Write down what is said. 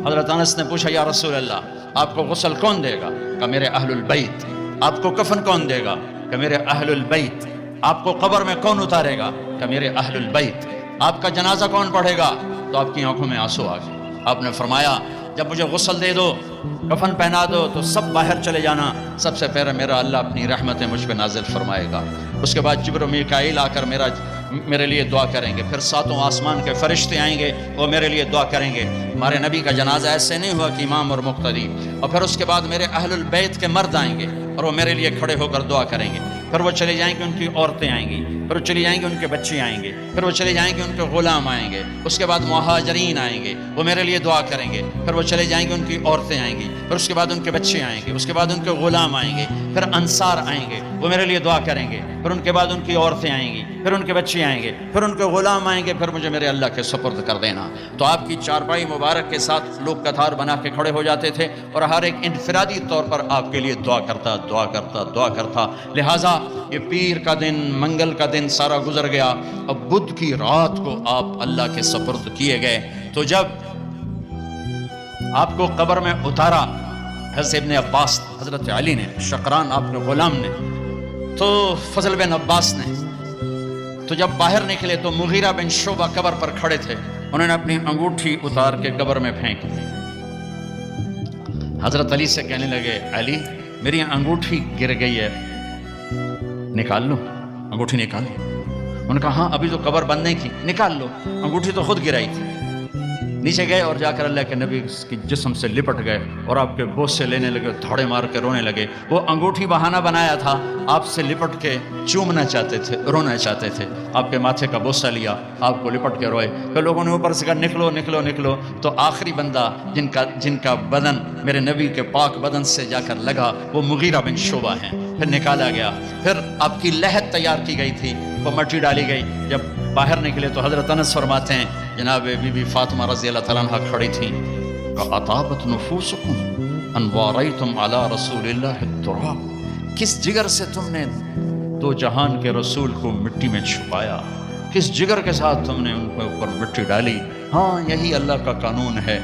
حضرت انس نے پوچھا یا رسول اللہ آپ کو غسل کون دے گا؟ کہ میرے اہل البیت۔ آپ کو کفن کون دے گا؟ کہ میرے اہل البیت۔ آپ کو قبر میں کون اتارے گا؟ کہ میرے اہل البیت۔ آپ کا جنازہ کون پڑھے گا؟ تو آپ کی آنکھوں میں آنسو آ گئے۔ آپ نے فرمایا جب مجھے غسل دے دو، کفن پہنا دو، تو سب باہر چلے جانا، سب سے پہلے میرا اللہ اپنی رحمتیں مجھ پہ نازل فرمائے گا۔ اس کے بعد جبر و میکائیل آ کر میرے لیے دعا کریں گے، پھر ساتوں آسمان کے فرشتے آئیں گے، وہ میرے لیے دعا کریں گے۔ ہمارے نبی کا جنازہ ایسے نہیں ہوا کہ امام اور مقتدی، اور پھر اس کے بعد میرے اہل البیت کے مرد آئیں گے اور وہ میرے لیے کھڑے ہو کر دعا کریں گے، پھر وہ چلے جائیں گے، ان کی عورتیں آئیں گی، پھر وہ چلی جائیں گے، ان کے بچے آئیں گے، پھر وہ چلے جائیں گے، ان کے غلام آئیں گے، اس کے بعد مہاجرین آئیں گے، وہ میرے لیے دعا کریں گے، پھر وہ چلے جائیں گے، ان کی عورتیں آئیں گی، پھر اس کے بعد ان کے بچے آئیں گے، اس کے بعد ان کے غلام آئیں گے، پھر انصار آئیں گے، وہ میرے لیے دعا کریں گے، پھر ان کے بعد ان کی عورتیں آئیں گی، پھر ان کے بچے آئیں گے، پھر ان کے غلام آئیں گے، پھر مجھے میرے اللہ کے سپرد کر دینا۔ تو آپ کی چارپائی مبارک کے ساتھ لوگ قطار بنا کے کھڑے ہو جاتے تھے اور ہر ایک انفرادی طور پر آپ کے لیے دعا کرتا دعا کرتا دعا کرتا۔ لہٰذا یہ پیر کا دن، منگل کا دن سارا گزر گیا، اب بدھ کی رات کو آپ اللہ کے سپرد کیے گئے۔ تو جب آپ کو قبر میں اتارا حضرت ابن عباس، حضرت علی نے، شقران آپ کے غلام نے، تو فضل بن عباس نے، تو جب باہر نکلے تو مغیرہ بن شعبہ قبر پر کھڑے تھے، انہوں نے اپنی انگوٹھی اتار کے قبر میں پھینک دی۔ حضرت علی سے کہنے لگے علی میری انگوٹھی گر گئی ہے، نکال لو انگوٹھی، نکال لو۔ انہوں نے کہا ہاں ابھی تو قبر بند نہیں کی، نکال لو، انگوٹھی تو خود گرائی تھی۔ نیچے گئے اور جا کر اللہ کے نبی کی جسم سے لپٹ گئے اور آپ کے بوسے لینے لگے، دھاڑے مار کے رونے لگے۔ وہ انگوٹھی بہانہ بنایا تھا، آپ سے لپٹ کے چومنا چاہتے تھے، رونا چاہتے تھے، آپ کے ماتھے کا بوسہ لیا، آپ کو لپٹ کے روئے۔ پھر لوگوں نے اوپر سے کہا نکلو نکلو نکلو، تو آخری بندہ جن کا بدن میرے نبی کے پاک بدن سے جا کر لگا وہ مغیرہ بن شعبہ ہیں۔ پھر نکالا گیا، پھر آپ کی لحد تیار کی گئی تھی، وہ مٹی ڈالی گئی۔ جب باہر نکلے تو حضرت انس فرماتے ہیں جناب بی بی فاطمہ رضی اللہ تعالیٰ عنہ کھڑی تھیں، اطابت نفوسکم ان واریتم علی رسول اللہ التراب، کس جگر سے تم نے دو جہان کے رسول کو مٹی میں چھپایا، کس جگر کے ساتھ تم نے ان کے اوپر مٹی ڈالی۔ ہاں یہی اللہ کا قانون ہے،